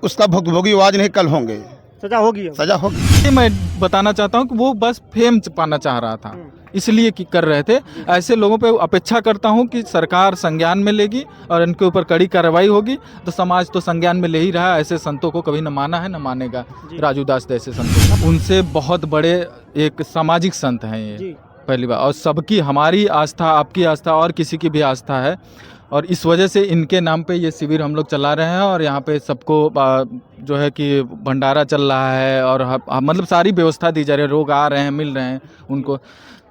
उसका भुगभोगी आज नहीं कल होंगे, सजा होगी अब। सजा होगी। ये मैं बताना चाहता हूँ कि वो बस फेम पाना चाह रहा था, इसलिए कि कर रहे थे। ऐसे लोगों पे अपेक्षा करता हूँ कि सरकार संज्ञान में लेगी और इनके ऊपर कड़ी कार्रवाई होगी। तो समाज तो संज्ञान में ले ही रहा है, ऐसे संतों को कभी न माना है न मानेगा। राजू दास जैसे संतों, उनसे बहुत बड़े एक सामाजिक संत हैं ये, पहली बार। और सबकी, हमारी आस्था, आपकी आस्था और किसी की भी आस्था है, और इस वजह से इनके नाम पे ये शिविर हम लोग चला रहे हैं। और यहाँ पे सबको जो है कि भंडारा चल रहा है और मतलब सारी व्यवस्था दी जा रही है, लोग आ रहे हैं, मिल रहे हैं उनको।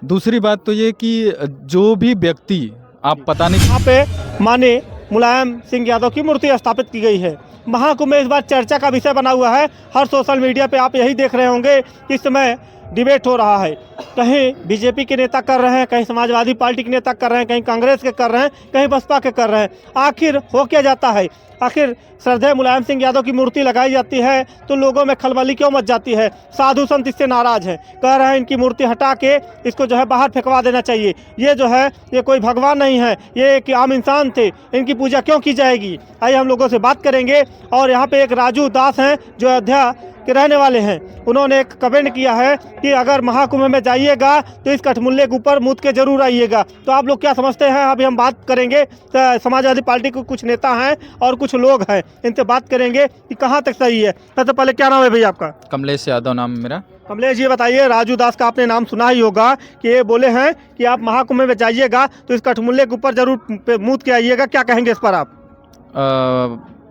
दूसरी बात तो ये कि जो भी व्यक्ति, आप पता नहीं, यहाँ पे माननीय मुलायम सिंह यादव की मूर्ति स्थापित की गई है। महाकुंभ में इस बार चर्चा का विषय बना हुआ है। हर सोशल मीडिया पे आप यही देख रहे होंगे कि इस समय डिबेट हो रहा है। कहीं बीजेपी के नेता कर रहे हैं, कहीं समाजवादी पार्टी के नेता कर रहे हैं, कहीं कांग्रेस के कर रहे हैं, कहीं बसपा के कर रहे हैं। आखिर हो क्या जाता है? आखिर श्रद्धेय मुलायम सिंह यादव की मूर्ति लगाई जाती है तो लोगों में खलबली क्यों मच जाती है? साधु संत इससे नाराज हैं, कह रहे हैं इनकी मूर्ति हटा के इसको जो है बाहर फेंकवा देना चाहिए। ये जो है ये कोई भगवान नहीं है, ये एक आम इंसान थे, इनकी पूजा क्यों की जाएगी? आइए हम लोगों से बात करेंगे। और यहाँ पे एक राजू दास हैं जो अयोध्या के रहने वाले हैं। उन्होंने एक कमेंट किया है कि अगर महाकुंभ में जाइएगा तो इस कठमुल्ले के ऊपर मुद के जरूर आइएगा। तो आप लोग क्या समझते हैं? अभी हम बात करेंगे। समाजवादी पार्टी के कुछ नेता हैं और कुछ लोग हैं, इनसे बात करेंगे कि कहाँ तक सही है। सबसे पहले क्या नाम है भैया आपका? कमलेश यादव नाम है मेरा। कमलेश जी बताइए, राजू दास का आपने नाम सुना ही होगा कि ये बोले हैं कि आप महाकुंभ में जाइएगा तो इस कठमुल्ले के ऊपर जरूर मुद के आइएगा। क्या कहेंगे इस पर आप?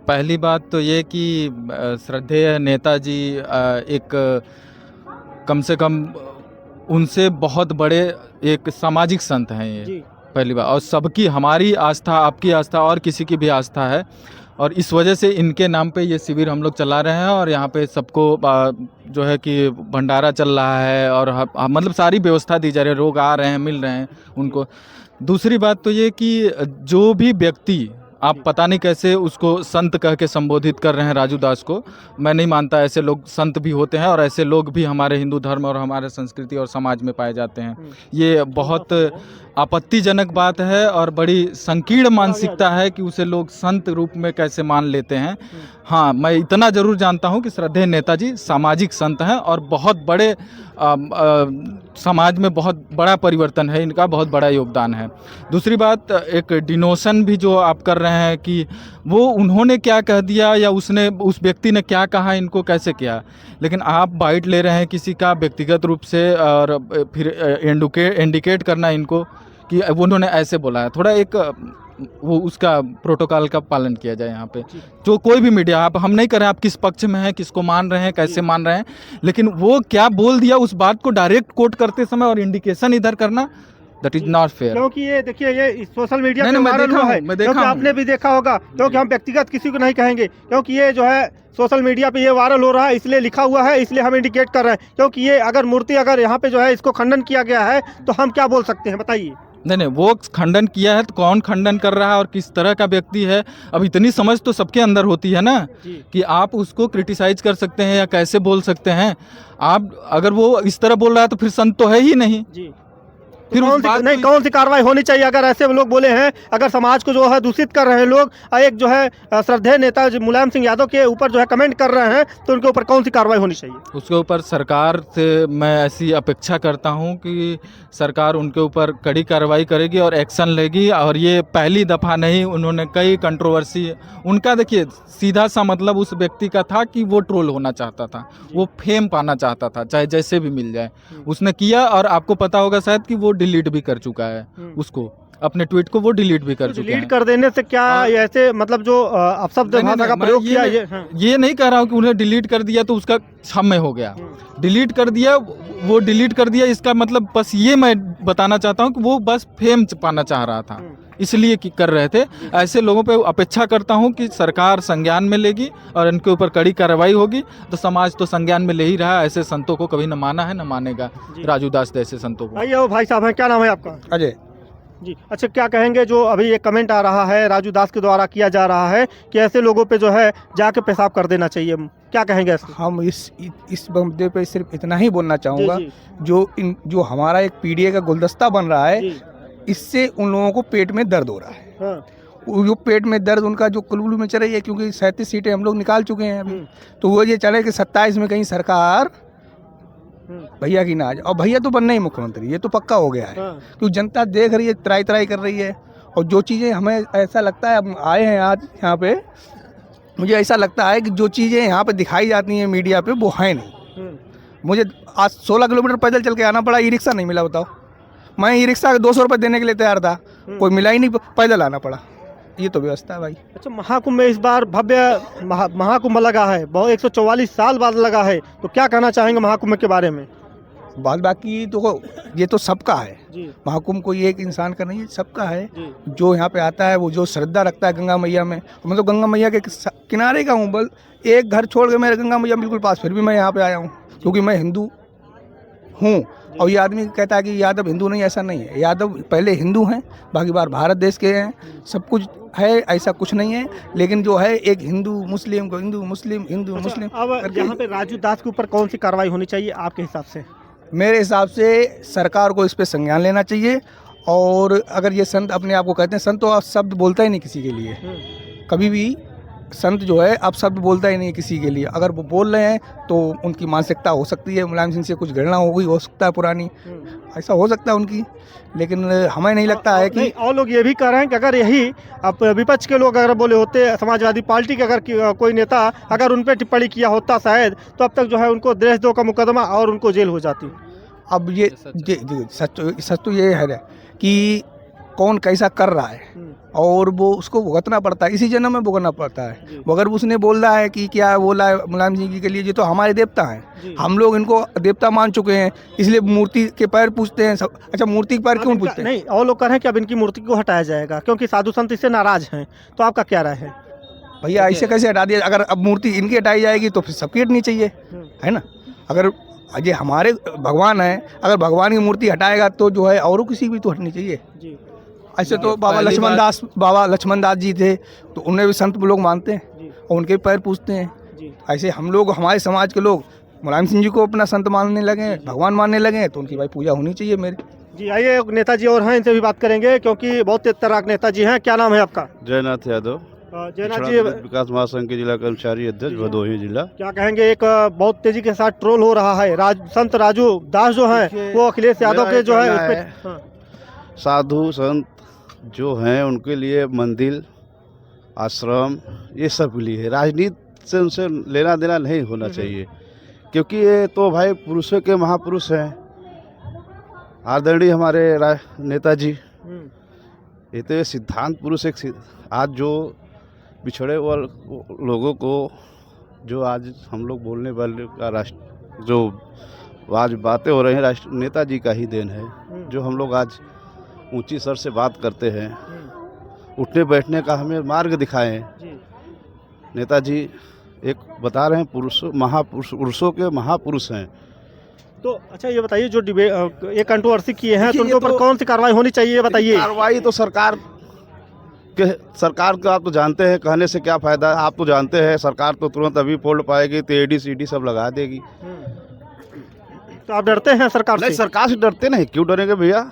पहली बात तो ये कि श्रद्धेय नेताजी एक कम से कम उनसे बहुत बड़े एक सामाजिक संत हैं ये, पहली बार। और सबकी, हमारी आस्था, आपकी आस्था और किसी की भी आस्था है, और इस वजह से इनके नाम पे ये शिविर हम लोग चला रहे हैं। और यहाँ पे सबको जो है कि भंडारा चल रहा है और मतलब सारी व्यवस्था दी जा रही है, लोग आ रहे हैं, मिल रहे हैं उनको। दूसरी बात तो ये कि जो भी व्यक्ति, आप पता नहीं कैसे उसको संत कह के संबोधित कर रहे हैं राजू दास को। मैं नहीं मानता ऐसे लोग संत भी होते हैं, और ऐसे लोग भी हमारे हिंदू धर्म और हमारे संस्कृति और समाज में पाए जाते हैं। ये बहुत आपत्तिजनक बात है और बड़ी संकीर्ण मानसिकता है कि उसे लोग संत रूप में कैसे मान लेते हैं। हाँ, मैं इतना ज़रूर जानता हूँ कि श्रद्धेय नेताजी सामाजिक संत हैं और बहुत बड़े समाज में बहुत बड़ा परिवर्तन है इनका, बहुत बड़ा योगदान है। दूसरी बात, एक डिनोशन भी जो आप कर रहे हैं कि वो उन्होंने क्या कह दिया या उसने, उस व्यक्ति ने क्या कहा, इनको कैसे किया, लेकिन आप बाइट ले रहे हैं किसी का व्यक्तिगत रूप से और फिर इंडिकेट करना इनको कि उन्होंने ऐसे बोला है। थोड़ा एक वो उसका प्रोटोकॉल का पालन किया जाए यहाँ पे। जो कोई भी मीडिया, आप, हम नहीं कर रहे हैं आप किस पक्ष में हैं, किसको मान रहे हैं, कैसे मान रहे हैं, लेकिन वो क्या बोल दिया उस बात को डायरेक्ट कोट करते समय और इंडिकेशन इधर करना, दैट इज नॉट फेयर। क्योंकि ये देखिए, ये सोशल मीडिया पे मैं वायरल देखा हुआ हूं, है, मैं देखा क्योंकि हूं। आपने भी देखा होगा, क्योंकि हम व्यक्तिगत किसी को नहीं कहेंगे, क्योंकि ये जो है सोशल मीडिया पे ये वायरल हो रहा है, इसलिए लिखा हुआ है, इसलिए हम इंडिकेट कर रहे हैं। क्योंकि ये अगर मूर्ति अगर यहाँ पे जो है इसको खंडन किया गया है तो हम क्या बोल सकते हैं, बताइए? नहीं, वो खंडन किया है तो कौन खंडन कर रहा है और किस तरह का व्यक्ति है, अब इतनी समझ तो सबके अंदर होती है ना कि आप उसको क्रिटिसाइज कर सकते हैं या कैसे बोल सकते हैं। आप अगर वो इस तरह बोल रहा है तो फिर संत तो है ही नहीं। फिर कौन सी कार्रवाई होनी चाहिए अगर ऐसे लोग बोले हैं, अगर समाज को जो है दूषित कर रहे हैं लोग, एक जो है श्रद्धेय नेता मुलायम सिंह यादव के ऊपर जो है कमेंट कर रहे हैं, तो उनके ऊपर कौन सी कार्रवाई होनी चाहिए? उसके ऊपर सरकार से मैं ऐसी अपेक्षा करता हूं कि सरकार उनके ऊपर कड़ी कार्रवाई करेगी और एक्शन लेगी। और ये पहली दफ़ा नहीं, उन्होंने कई कंट्रोवर्सी, उनका देखिए सीधा सा मतलब उस व्यक्ति का था कि वो ट्रोल होना चाहता था, वो फेम पाना चाहता था, चाहे जैसे भी मिल जाए, उसने किया। और आपको पता होगा शायद कि वो डिलीट भी कर चुका है उसको, अपने ट्वीट को वो डिलीट भी कर चुके हैं। डिलीट कर देने से क्या ऐसे मतलब जो अपशब्द भाषा का प्रयोग किया, ये नहीं कह रहा हूँ कि उन्हें डिलीट कर दिया तो उसका क्षम्य हो गया, डिलीट कर दिया, वो डिलीट कर दिया, इसका मतलब बस ये मैं बताना चाहता हूँ कि वो बस फेम पाना चाह रहा था, इसलिए कि कर रहे थे। ऐसे लोगों पे अपेक्षा करता हूं कि सरकार संज्ञान में लेगी और इनके ऊपर कड़ी कार्रवाई होगी। तो समाज तो संज्ञान में ले ही रहा है, ऐसे संतों को कभी न माना है न मानेगा, राजू दास जैसे संतों को। आइए भाई साहब हैं, क्या नाम है आपका? अजय जी। अच्छा, क्या कहेंगे जो अभी ये कमेंट आ रहा है राजू दास के द्वारा किया जा रहा है कि ऐसे लोगों पे जो है जाके पेशाब कर देना चाहिए, क्या कहेंगे? हम इस मुद्दे पे सिर्फ इतना ही बोलना चाहूँगा, जो हमारा एक पीडीए का गुलदस्ता बन रहा है, इससे उन लोगों को पेट में दर्द हो रहा है। वो पेट में दर्द उनका जो कुलबुल में चल रही है, क्योंकि 37 सीटें हम लोग निकाल चुके हैं अभी। तो वो ये चले कि 27 में कहीं सरकार भैया की ना आ जाए। और भैया तो बनना ही मुख्यमंत्री, ये तो पक्का हो गया है, क्योंकि जनता देख रही है, त्राई त्राई कर रही है। और जो चीज़ें हमें ऐसा लगता है, हम आए हैं आज यहाँ पे, मुझे ऐसा लगता है कि जो चीज़ें यहाँ पे दिखाई जाती हैं मीडिया पे वो है नहीं। मुझे आज 16 किलोमीटर पैदल चल के आना पड़ा, ई रिक्शा नहीं मिला, बताओ। मैं ई रिक्शा 200 रुपये देने के लिए तैयार था, कोई मिला ही नहीं, पैदल आना पड़ा। ये तो व्यवस्था है भाई। अच्छा, महाकुंभ में इस बार भव्य महाकुंभ लगा है, बहुत 144 साल बाद लगा है, तो क्या कहना चाहेंगे महाकुंभ के बारे में? बात बाकी तो ये तो सबका है जी। महाकुंभ कोई एक इंसान का नहीं है, सबका है। जो यहाँ पे आता है वो जो श्रद्धा रखता है गंगा मैया में, मतलब गंगा मैया के किनारे का हूँ, बल एक घर छोड़ के मेरे गंगा मैया बिल्कुल पास, फिर भी मैं यहाँ पे आया हूँ क्योंकि मैं हिंदू हूँ। और ये आदमी कहता है कि यादव हिंदू नहीं, ऐसा नहीं है। यादव पहले हिंदू हैं, बाकी बार भारत देश के हैं, सब कुछ है, ऐसा कुछ नहीं है। लेकिन जो है एक हिंदू मुस्लिम को हिंदू मुस्लिम हिंदू मुस्लिम। अब यहाँ पे राजू दास के ऊपर कौन सी कार्रवाई होनी चाहिए आपके हिसाब से? मेरे हिसाब से सरकार को इस पे संज्ञान लेना चाहिए। और अगर ये संत अपने आप को कहते हैं संत, तो आप शब्द बोलता ही नहीं किसी के लिए, कभी भी संत जो है आप शब्द बोलता ही नहीं किसी के लिए। अगर वो बोल रहे हैं तो उनकी मानसिकता हो सकती है, मुलायम सिंह से कुछ घृणा हो गई हो सकता है पुरानी, ऐसा हो सकता है उनकी। लेकिन हमें नहीं लगता है कि, और लोग ये भी कह रहे हैं कि अगर यही अब विपक्ष के लोग अगर बोले होते, समाजवादी पार्टी के अगर कोई नेता अगर उन पर टिप्पणी किया होता शायद, तो अब तक जो है उनको देशद्रोह का मुकदमा और उनको जेल हो जाती। अब ये सच तो ये है कि कौन कैसा कर रहा है और वो उसको भुगतना पड़ता है, इसी जन्म में भुगतना पड़ता है। अगर उसने बोल रहा है कि क्या बोला है मुलायम सिंह जी के लिए, ये तो हमारे देवता हैं, हम लोग इनको देवता मान चुके हैं, इसलिए मूर्ति के पैर पूछते हैं। अच्छा, मूर्ति के पैर क्यों पूछते हैं? नहीं, और लोग कह रहे हैं कि अब इनकी मूर्ति को हटाया जाएगा क्योंकि साधु संत इससे नाराज हैं, तो आपका क्या राय है? भैया ऐसे कैसे हटा दिया? अगर अब मूर्ति इनकी हटाई जाएगी तो फिर सबकी हटनी चाहिए, है ना। अगर ये हमारे भगवान है, अगर भगवान की मूर्ति हटाएगा तो जो है और किसी भी तो हटनी चाहिए। ऐसे तो बाबा लक्ष्मण दास जी थे, तो उन्हें भी संत लोग मानते हैं और उनके पैर पूछते हैं। ऐसे हम लोग, हमारे समाज के लोग मुलायम सिंह जी को अपना संत मानने लगे, भगवान मानने लगे, तो उनकी भाई पूजा होनी चाहिए मेरे। जी, आइए नेताजी और हैं, इनसे भी बात करेंगे क्योंकि बहुत तराक नेताजी हैं। क्या नाम है आपका? जयनाथ यादव, जयनाथ जी, विकास महासंघ के जिला कर्मचारी अध्यक्ष, भदोही जिला। क्या कहेंगे? एक बहुत तेजी के साथ ट्रोल हो रहा है, संत राजू दास जो हैं वो अखिलेश यादव के जो है साधु संत जो हैं उनके लिए मंदिर आश्रम ये सब के लिए है, राजनीति से उनसे लेना देना नहीं होना चाहिए, क्योंकि ये तो भाई पुरुषों के महापुरुष हैं, आदरणीय हमारे नेताजी। ये तो ये सिद्धांत पुरुष एक आज जो पिछड़े वर्ग लोगों को, जो आज हम लोग बोलने वाले का राष्ट्र, जो आज बातें हो रही हैं, राष्ट्र नेताजी का ही देन है। जो हम लोग आज ऊंची स्वर से बात करते हैं, उठने बैठने का हमें मार्ग दिखाएं। नेताजी एक बता रहे हैं पुरुषों के महापुरुष हैं। तो अच्छा ये बताइए, जो डिबेट एक कंट्रोवर्सी किए हैं, तो उनके ऊपर कौन सी कार्रवाई होनी चाहिए, बताइए। कार्रवाई तो सरकार को आप तो जानते हैं, कहने से क्या फ़ायदा। आप तो जानते हैं सरकार तो तुरंत अभी फोल्ड पाएगी, तो AD सब लगा देगी। तो आप डरते हैं सरकार से? नहीं, सरकार से डरते नहीं, क्यों डरेंगे भैया?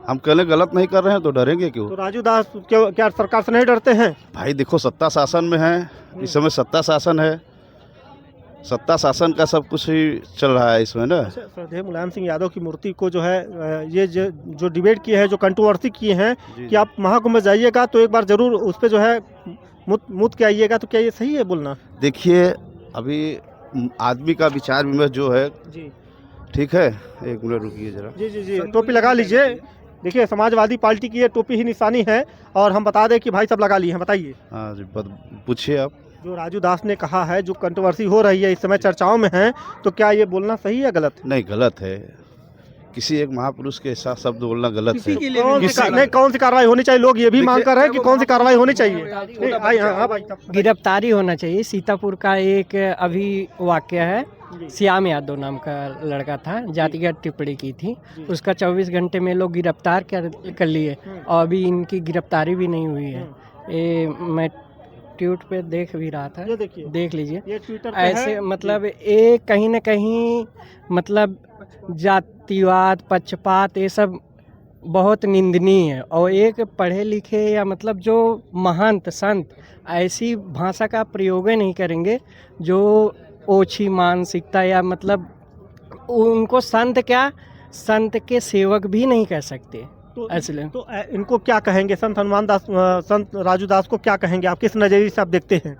हम कहले गलत नहीं कर रहे हैं तो डरेंगे क्यों? तो राजू दास क्या सरकार से नहीं डरते हैं? भाई देखो, सत्ता शासन में है, इस समय सत्ता शासन है, सत्ता शासन का सब कुछ ही चल रहा है इसमें ना। श्रद्धेय मुलायम सिंह यादव की मूर्ति को जो है ये जो डिबेट किए हैं, जो कंट्रोवर्सी किए हैं कि आप महाकुंभ में जाइएगा तो एक बार जरूर उस पर जो है मुत के आइएगा, तो क्या ये सही है बोलना? देखिए, अभी आदमी का विचार विमर्श जो है जी, ठीक है, एक मिनट रुकिए जरा। जी, टोपी लगा लीजिए। देखिए, समाजवादी पार्टी की ये टोपी ही निशानी है, और हम बता दें कि भाई सब लगा लिए हैं। बताइए। हाँ जी, पूछिए आप। जो राजू दास ने कहा है, जो कंट्रोवर्सी हो रही है इस समय चर्चाओं में है, तो क्या ये बोलना सही है गलत? नहीं, गलत है। किसी एक महापुरुष के साथ शब्द बोलना गलत है। कौन सी कार्रवाई होनी चाहिए? लोग ये भी मांग कर रहे हैं कि कौन सी कार्रवाई होनी चाहिए। गिरफ्तारी होना चाहिए। सीतापुर का एक अभी वाक्य है, श्याम यादव नाम का लड़का था, जातिगत टिप्पणी की थी, उसका 24 घंटे में लोग गिरफ्तार कर लिए और अभी इनकी गिरफ्तारी भी नहीं हुई है। ये मैं ट्वीट पे देख भी रहा था, देख लीजिए। ऐसे मतलब ये कहीं ना कहीं मतलब जातिवाद, पक्षपात, ये सब बहुत निंदनीय है। और एक पढ़े लिखे या मतलब जो महंत संत ऐसी भाषा का प्रयोग ही नहीं करेंगे जो ओछी मानसिकता या मतलब उनको संत क्या, संत के सेवक भी नहीं कह सकते। तो इसलिए तो इनको क्या कहेंगे, संत हनुमान दास, संत राजू दास को क्या कहेंगे आप, किस नज़रिए से आप देखते हैं?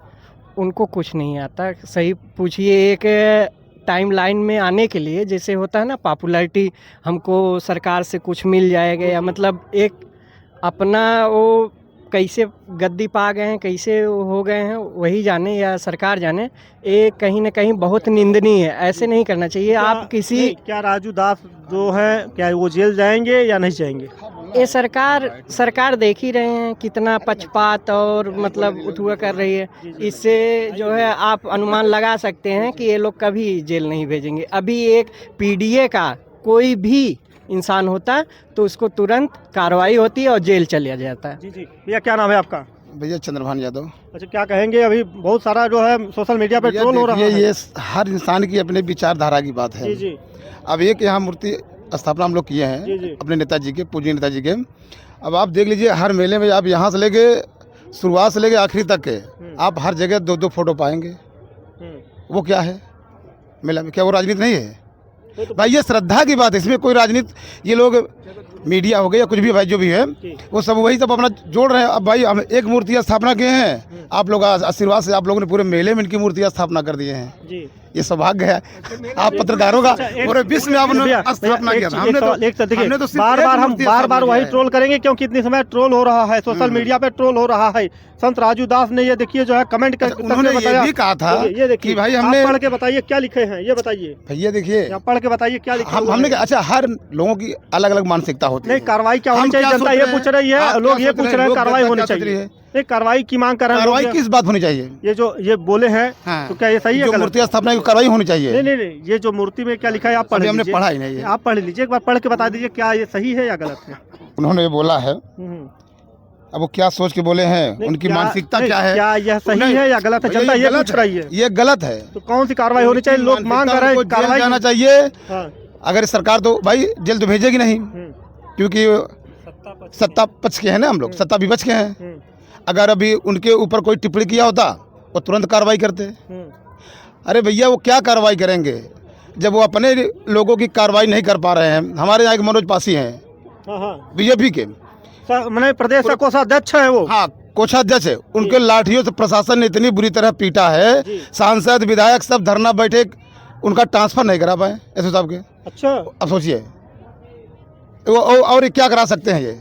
उनको कुछ नहीं आता। सही पूछिए, एक टाइम लाइन में आने के लिए जैसे होता है ना पॉपुलैरिटी, हमको सरकार से कुछ मिल जाएगा या मतलब एक अपना वो कैसे गद्दी पा गए हैं, कैसे हो गए हैं वही जाने या सरकार जाने। ये कहीं ना कहीं बहुत निंदनीय है, ऐसे नहीं करना चाहिए। आप किसी क्या राजू दास जो है क्या वो जेल जाएंगे या नहीं जाएंगे? ये सरकार देख ही रहे हैं कितना पक्षपात और मतलब उठुआ कर रही है। इससे जो है आप अनुमान लगा सकते हैं कि ये लोग कभी जेल नहीं भेजेंगे। अभी एक पीडीए का कोई भी इंसान होता तो उसको तुरंत कार्रवाई होती है और जेल चलिया जाता है। जी जी भैया, क्या नाम है आपका? भैया चंद्रभान यादव। अच्छा, क्या कहेंगे? अभी बहुत सारा जो है सोशल मीडिया पे ट्रोल हो रहा है। ये हर इंसान की अपने विचारधारा की बात है। जी जी अब एक यहाँ मूर्ति स्थापना हम लोग किए हैं जी जी। अपने नेताजी के, पूज्य नेताजी के। अब आप देख लीजिए हर मेले में आप यहाँ से लेके शुरुआत से लेके आखिरी तक के आप हर जगह दो दो फोटो पाएंगे। वो क्या है मेला में? क्या वो राजनीति नहीं है भाई? ये श्रद्धा की बात है, इसमें कोई राजनीति, ये लोग मीडिया हो गया या कुछ भी भाई जो भी है वो सब वही सब अपना जोड़ रहे हैं। अब भाई हम एक मूर्ति स्थापना किए हैं, आप लोग आशीर्वाद से आप लोगों ने पूरे मेले में इनकी मूर्ति स्थापना कर दिए हैं। जी, ये सौभाग्य है आप पत्रकारों का, पूरे विश्व में आपने स्थापना किया। हमने तो बार बार वही ट्रोल करेंगे क्योंकि इतने समय ट्रोल हो रहा है, सोशल मीडिया पे ट्रोल हो रहा है। संत राजू दास ने ये देखिए जो है कमेंट कर उन्होंने ये भी कहा था कि भाई हमने पढ़ के बताइए क्या लिखे हैं, ये बताइए भैया। देखिए पढ़ के बताइए क्या लिखा है। हमने अच्छा हर लोगों की अलग अलग मानसिकता होती है। नहीं, कार्रवाई क्या होनी चाहिए? जनता ये पूछ रही है, लोग ये पूछ रहे हैं कार्रवाई होनी चाहिए। नहीं, कार्रवाई की मांग कर रहे हैं। कार्रवाई किस बात होनी चाहिए? ये जो ये बोले हैं तो क्या ये सही है? मूर्ति स्थापना की कार्रवाई होनी चाहिए। नहीं, ये जो मूर्ति में क्या लिखा है आप पढ़ हमने लीजिए। पढ़ा ही नहीं है। आप पढ़ लीजिए, एक बार पढ़ के बता दीजिए क्या ये सही है या गलत है। उन्होंने ये बोला है, अब वो क्या सोच के बोले हैं, उनकी मानसिकता क्या है, क्या यह सही है या गलत है? जनता ये पूछ रही है। ये गलत है। तो कौन सी कार्रवाई होनी चाहिए? लोग मांग कर रहे हैं कार्रवाई जाना चाहिए। हाँ। अगर सरकार तो भाई जेल तो भेजेगी नहीं, क्योंकि सत्ता पक्ष के हैं ना हम लोग, सत्ता विपक्ष के हैं। अगर अभी उनके ऊपर कोई टिप्पणी किया होता वो तुरंत कार्रवाई करते। अरे भैया वो क्या कार्रवाई करेंगे जब वो अपने लोगों की कार्रवाई नहीं कर पा रहे हैं। हमारे यहाँ एक मनोज पासी हैं बीजेपी के, मैंने प्रदेश का कोषाध्यक्ष है वो। हाँ, कोषाध्यक्ष है। उनके लाठियों से प्रशासन ने इतनी बुरी तरह पीटा है, सांसद विधायक सब धरना बैठे, उनका ट्रांसफर नहीं करा पाए एसओ साहब के। अच्छा, अब सोचिए वो और क्या करा सकते हैं? ये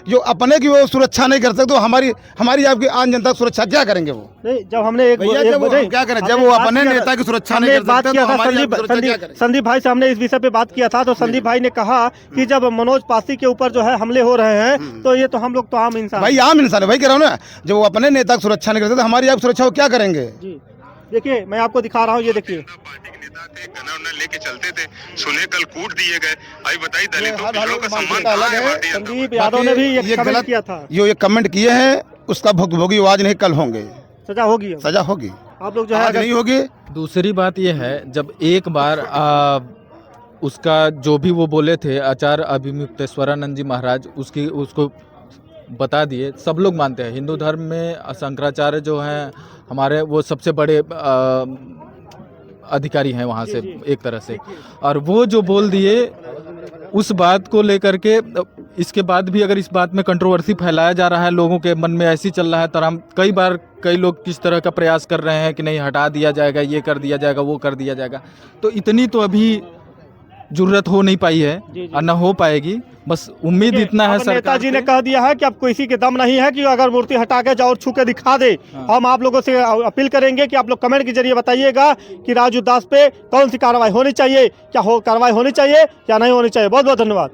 जो अपने की वो सुरक्षा नहीं कर सकते तो हमारी आपकी आम जनता की सुरक्षा क्या करेंगे? वो नहीं, जब हमने क्या करें जब वो अपने नेता की सुरक्षा नहीं कर सकते तो हमारी संदीप भाई से हमने इस विषय पे बात किया था तो संदीप भाई ने कहा कि जब मनोज पासी के ऊपर जो है हमले हो रहे हैं तो ये तो हम लोग तो आम इंसान, भाई आम इंसान है, भाई कह रहा हूँ ना, जब वो अपने नेता की सुरक्षा नहीं कर सकते हमारी आप सुरक्षा वो क्या करेंगे? जी देखिए मैं आपको दिखा रहा हूँ, ये देखिए लेके चलते थे, सुने कल कूट दिए गए। भाई बताइए दलितों पिछड़ों का सम्मान कहाँ है? संदीप यादव ने भी ये कमेंट किया था। जो ये कमेंट किए हैं उसका भुगतान आज नहीं कल होंगे, सजा होगी, सजा होगी। आप लोग जो है नहीं होगी। दूसरी बात ये है, जब एक बार उसका जो भी वो बोले थे आचार्य अभिमुक्तेश्वरानंद जी महाराज, उसको बता दिए, सब लोग मानते हैं। हिंदू धर्म में शंकराचार्य जो हैं हमारे, वो सबसे बड़े अधिकारी हैं वहाँ से एक तरह से, और वो जो बोल दिए उस बात को लेकर के इसके बाद भी अगर इस बात में कंट्रोवर्सी फैलाया जा रहा है, लोगों के मन में ऐसी चल रहा है, तो हम कई लोग किस तरह का प्रयास कर रहे हैं कि नहीं हटा दिया जाएगा, ये कर दिया जाएगा, वो कर दिया जाएगा, तो इतनी तो अभी जरूरत हो नहीं पाई है और न हो पाएगी। बस उम्मीद इतना है सरकार नेताजी ने कह दिया है कि अब किसी के दम नहीं है कि अगर मूर्ति हटा के जाओ और छू के दिखा दे। हम आप लोगों से अपील करेंगे कि आप लोग कमेंट के जरिए बताइएगा कि राजू दास पे कौन सी कार्रवाई होनी चाहिए, क्या कार्रवाई होनी चाहिए या नहीं होनी चाहिए। बहुत बहुत धन्यवाद।